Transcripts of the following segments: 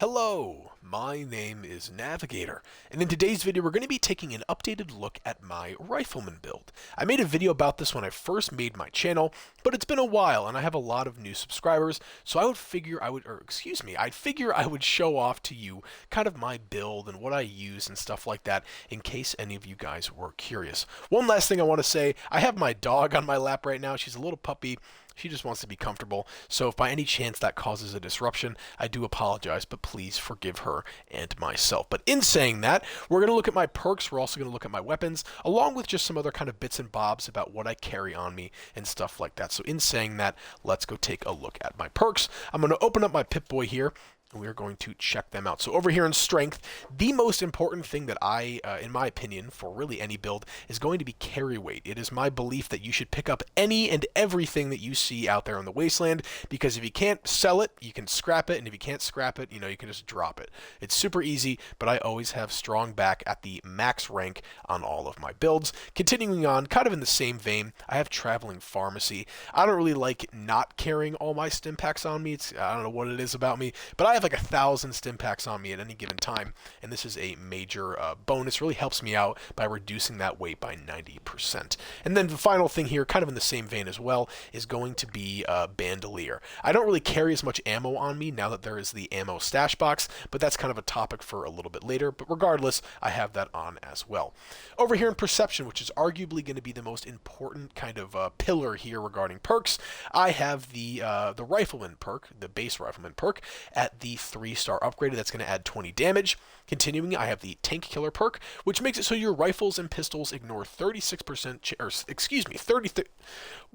Hello, my name is Navigator, and in today's video we're going to be taking an updated look at my Rifleman build. I made a video about this when I first made my channel, but it's been a while and I have a lot of new subscribers, so I'd figure I would show off to you kind of my build and what I use and stuff like that in case any of you guys were curious. One last thing I want to say, I have my dog on my lap right now. She's a little puppy. She just wants to be comfortable, so if by any chance that causes a disruption, I do apologize, but please forgive her and myself. But in saying that, we're going to look at my perks, we're also going to look at my weapons, along with just some other kind of bits and bobs about what I carry on me and stuff like that. So in saying that, let's go take a look at my perks. I'm going to open up my Pip-Boy here, and we are going to check them out. So over here in strength, the most important thing that in my opinion, for really any build, is going to be carry weight. It is my belief that you should pick up any and everything that you see out there in the wasteland, because if you can't sell it, you can scrap it, and if you can't scrap it, you can just drop it. It's super easy, but I always have strong back at the max rank on all of my builds. Continuing on, kind of in the same vein, I have traveling pharmacy. I don't really like not carrying all my stim packs on me. I don't know what it is about me, but I have like 1,000 stim packs on me at any given time, and this is a major bonus. Really helps me out by reducing that weight by 90%. And then the final thing here, kind of in the same vein as well, is going to be bandolier. I don't really carry as much ammo on me now that there is the ammo stash box, but that's kind of a topic for a little bit later. But regardless, I have that on as well. Over here in perception, which is arguably going to be the most important kind of pillar here regarding perks, I have the Rifleman perk, the base Rifleman perk, at the 3-star upgraded. That's going to add 20 damage. Continuing, I have the Tank Killer perk, which makes it so your rifles and pistols ignore 36%,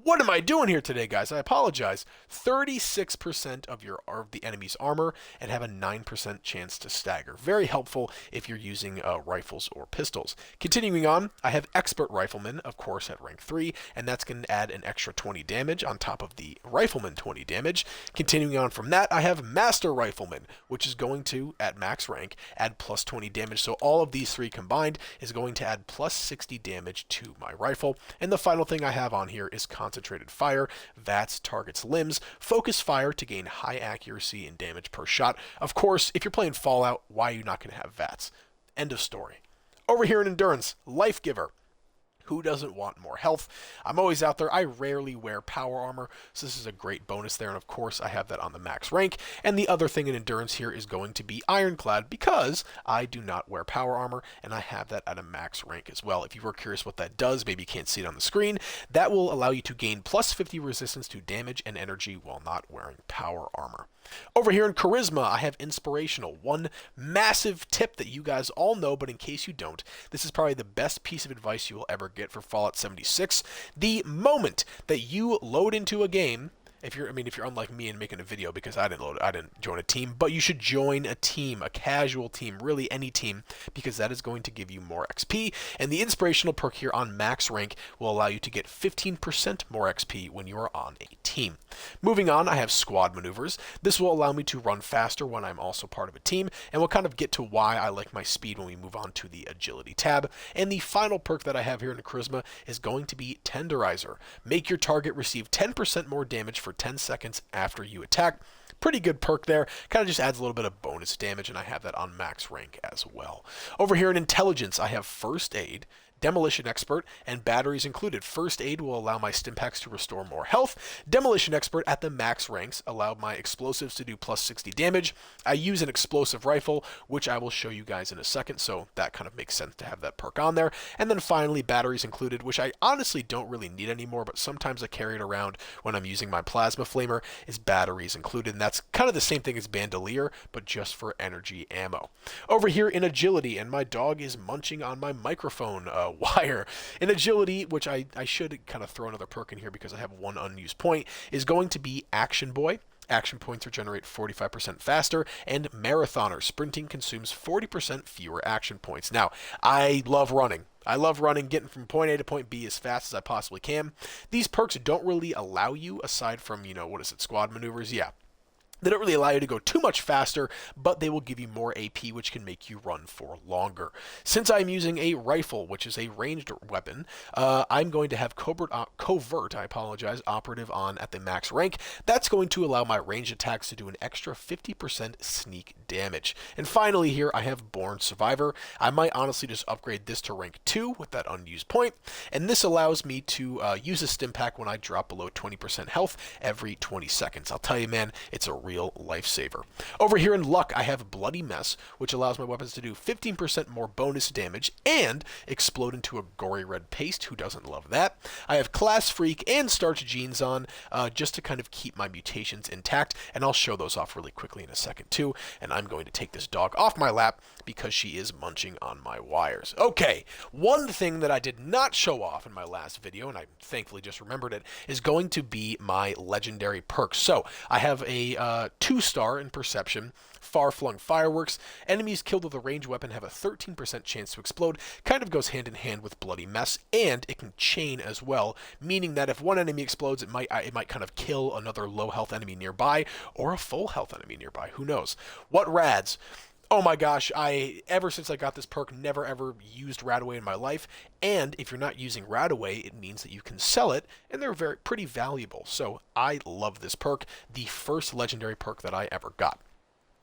what am I doing here today, guys? I apologize. 36% of the enemy's armor and have a 9% chance to stagger. Very helpful if you're using rifles or pistols. Continuing on, I have Expert Rifleman, of course, at rank 3, and that's going to add an extra 20 damage on top of the Rifleman 20 damage. Continuing on from that, I have Master Rifleman, which is going to, at max rank, add plus 20 damage. So all of these three combined is going to add plus 60 damage to my rifle. And the final thing I have on here is Concentrated Fire. VATS targets limbs. Focus Fire to gain high accuracy and damage per shot. Of course, if you're playing Fallout, why are you not going to have VATS? End of story. Over here in Endurance, Life Giver. Who doesn't want more health? I'm always out there. I rarely wear power armor, so this is a great bonus there. And of course, I have that on the max rank. And the other thing in endurance here is going to be Ironclad, because I do not wear power armor, and I have that at a max rank as well. If you were curious what that does, maybe you can't see it on the screen, that will allow you to gain plus 50 resistance to damage and energy while not wearing power armor. Over here in Charisma, I have Inspirational. One massive tip that you guys all know, but in case you don't, this is probably the best piece of advice you will ever get for Fallout 76. The moment that you load into a game, if you're unlike me and making a video, because I didn't join a team, but you should join a team, a casual team, really any team, because that is going to give you more XP, and the Inspirational perk here on max rank will allow you to get 15% more XP when you are on a team. Moving on, I have Squad Maneuvers. This will allow me to run faster when I'm also part of a team, and we'll kind of get to why I like my speed when we move on to the Agility tab. And the final perk that I have here in the Charisma is going to be Tenderizer. Make your target receive 10% more damage for 10 seconds after you attack. Pretty good perk there. Kind of just adds a little bit of bonus damage, and I have that on max rank as well. Over here in Intelligence, I have First Aid, Demolition Expert, and batteries included. First Aid will allow my stim packs to restore more health. Demolition Expert at the max ranks allow my explosives to do plus 60 damage. I use an explosive rifle, which I will show you guys in a second, so that kind of makes sense to have that perk on there. And then finally, batteries included, which I honestly don't really need anymore, but sometimes I carry it around when I'm using my plasma flamer, is batteries included, and that's kind of the same thing as bandolier, but just for energy ammo. Over here in Agility, and my dog is munching on my microphone wire. In Agility, which I should kind of throw another perk in here because I have one unused point, is going to be Action Boy. Action points regenerate 45% faster, and Marathoner. Sprinting consumes 40% fewer action points. Now, I love running. I love running, getting from point A to point B as fast as I possibly can. These perks don't really allow you, aside from, Squad Maneuvers, yeah. They don't really allow you to go too much faster, but they will give you more AP, which can make you run for longer. Since I'm using a rifle, which is a ranged weapon, I'm going to have covert, operative on at the max rank. That's going to allow my ranged attacks to do an extra 50% sneak damage. And finally here, I have Born Survivor. I might honestly just upgrade this to rank 2 with that unused point, and this allows me to use a stim pack when I drop below 20% health every 20 seconds. I'll tell you, man, it's a real lifesaver. Over here in luck, I have Bloody Mess, which allows my weapons to do 15% more bonus damage and explode into a gory red paste. Who doesn't love that? I have Class Freak and Starch Jeans on just to kind of keep my mutations intact, and I'll show those off really quickly in a second too. And I'm going to take this dog off my lap because she is munching on my wires. Okay, one thing that I did not show off in my last video, and I thankfully just remembered it, is going to be my legendary perks. So I have a 2-star in Perception, Far-Flung Fireworks. Enemies killed with a ranged weapon have a 13% chance to explode. Kind of goes hand in hand with Bloody Mess, and it can chain as well, meaning that if one enemy explodes, it might kind of kill another low health enemy nearby, or a full health enemy nearby. Who knows? What rads? Oh my gosh, ever since I got this perk, never ever used Radaway in my life, and if you're not using Radaway, it means that you can sell it, and they're pretty valuable. So I love this perk, the first legendary perk that I ever got.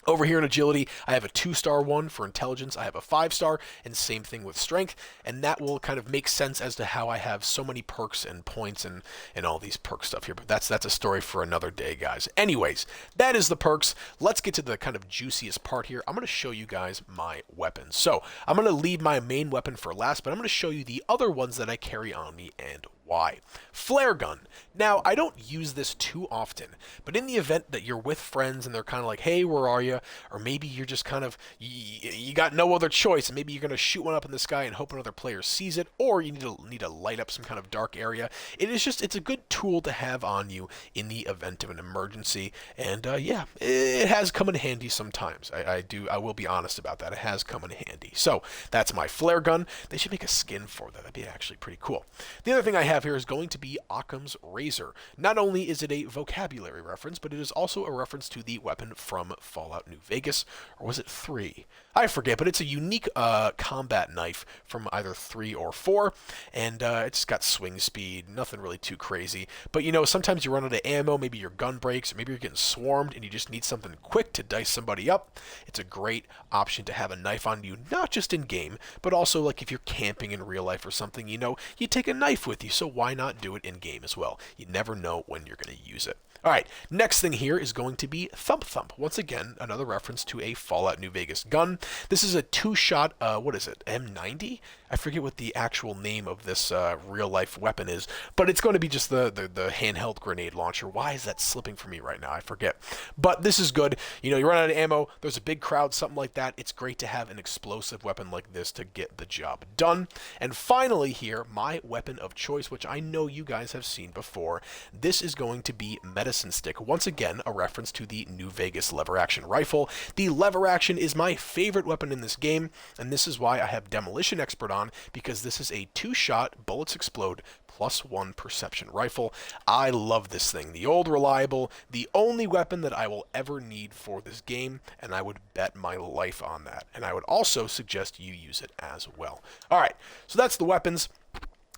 Over here in Agility, I have a 2-star one for Intelligence, I have a 5-star, and same thing with Strength, and that will kind of make sense as to how I have so many perks and points and all these perk stuff here, but that's a story for another day, guys. Anyways, that is the perks. Let's get to the kind of juiciest part here. I'm going to show you guys my weapons. So, I'm going to leave my main weapon for last, but I'm going to show you the other ones that I carry on me and why. Flare gun. Now, I don't use this too often, but in the event that you're with friends and they're kind of like, hey, where are you? Or maybe you're just kind of, you got no other choice, and maybe you're going to shoot one up in the sky and hope another player sees it, or you need to light up some kind of dark area. It's a good tool to have on you in the event of an emergency, and yeah, it has come in handy sometimes. I will be honest about that. It has come in handy. So, that's my flare gun. They should make a skin for that. That'd be actually pretty cool. The other thing I have here is going to be Occam's Razor. Not only is it a vocabulary reference, but it is also a reference to the weapon from Fallout New Vegas, or was it 3? I forget, but it's a unique combat knife from either 3 or 4, and it's got swing speed, nothing really too crazy. But you know, sometimes you run out of ammo, maybe your gun breaks, or maybe you're getting swarmed and you just need something quick to dice somebody up. It's a great option to have a knife on you, not just in game, but also like if you're camping in real life or something, you know, you take a knife with you, so why not do it in game as well? You never know when you're going to use it. Alright, next thing here is going to be Thump Thump. Once again, another reference to a Fallout New Vegas gun. This is a 2-shot, what is it, M90? I forget what the actual name of this real-life weapon is, but it's going to be just the handheld grenade launcher. Why is that slipping for me right now? I forget. But this is good. You know, you run out of ammo, there's a big crowd, something like that. It's great to have an explosive weapon like this to get the job done. And finally here, my weapon of choice, which I know you guys have seen before. This is going to be Medicine Stick. Once again, a reference to the New Vegas lever action rifle. The lever action is my favorite weapon in this game, and this is why I have Demolition Expert on, because this is a 2-shot, bullets explode, +1 perception rifle. I love this thing. The old reliable, the only weapon that I will ever need for this game, and I would bet my life on that. And I would also suggest you use it as well. Alright, so that's the weapons.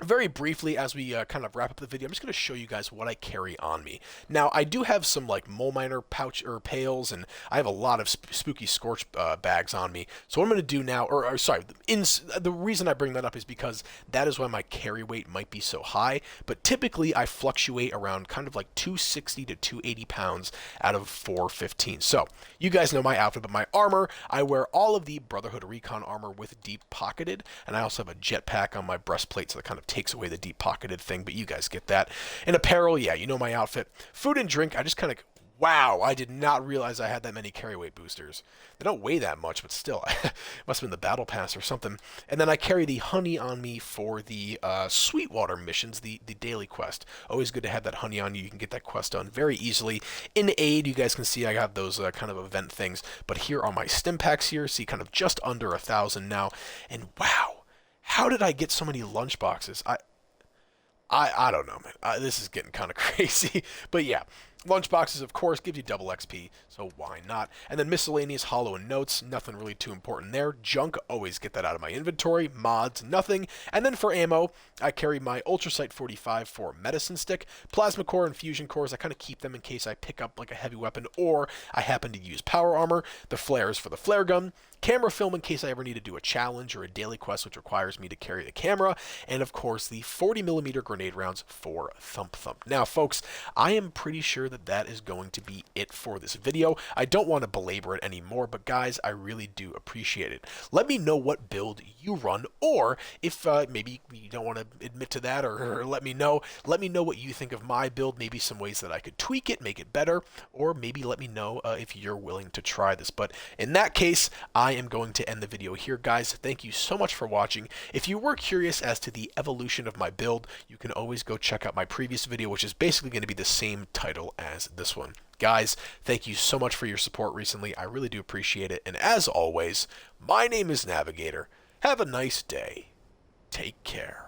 Very briefly, as we kind of wrap up the video, I'm just going to show you guys what I carry on me. Now, I do have some like mole miner pouch or pails, and I have a lot of spooky scorch bags on me. So what I'm going to do now, the reason I bring that up is because that is why my carry weight might be so high. But typically, I fluctuate around kind of like 260 to 280 pounds out of 415. So you guys know my outfit, but my armor, I wear all of the Brotherhood Recon armor with deep pocketed, and I also have a jetpack on my breastplate, so that kind of takes away the deep pocketed thing, but you guys get that. And apparel, yeah, you know my outfit. Food and drink, I just kind of, wow, I did not realize I had that many carry weight boosters. They don't weigh that much, but still, must have been the battle pass or something. And then I carry the honey on me for the Sweetwater missions, the daily quest. Always good to have that honey on you. You can get that quest done very easily. In aid, you guys can see I got those kind of event things, but here are my stim packs here. See, kind of just under 1,000 now. And wow, how did I get so many lunch boxes? I don't know, man. This is getting kind of crazy. But yeah, Lunchboxes, of course, give you double XP, so why not? And then miscellaneous, hollow, and notes, nothing really too important there. Junk, always get that out of my inventory. Mods, nothing. And then for ammo, I carry my Ultrasight 45 for medicine stick. Plasma core and fusion cores, I kind of keep them in case I pick up like a heavy weapon or I happen to use power armor. The flares for the flare gun. Camera film in case I ever need to do a challenge or a daily quest which requires me to carry the camera, and of course the 40mm grenade rounds for Thump Thump. Now folks, I am pretty sure that that is going to be it for this video. I don't want to belabor it anymore, but guys, I really do appreciate it. Let me know what build you run, or if maybe you don't want to admit to that, or let me know what you think of my build, maybe some ways that I could tweak it, make it better, or maybe let me know if you're willing to try this. But in that case, I am going to end the video here, guys. Thank you so much for watching. If you were curious as to the evolution of my build, you can always go check out my previous video, which is basically going to be the same title as this one. Guys, thank you so much for your support recently. I really do appreciate it. And as always, my name is Navigator. Have a nice day. Take care.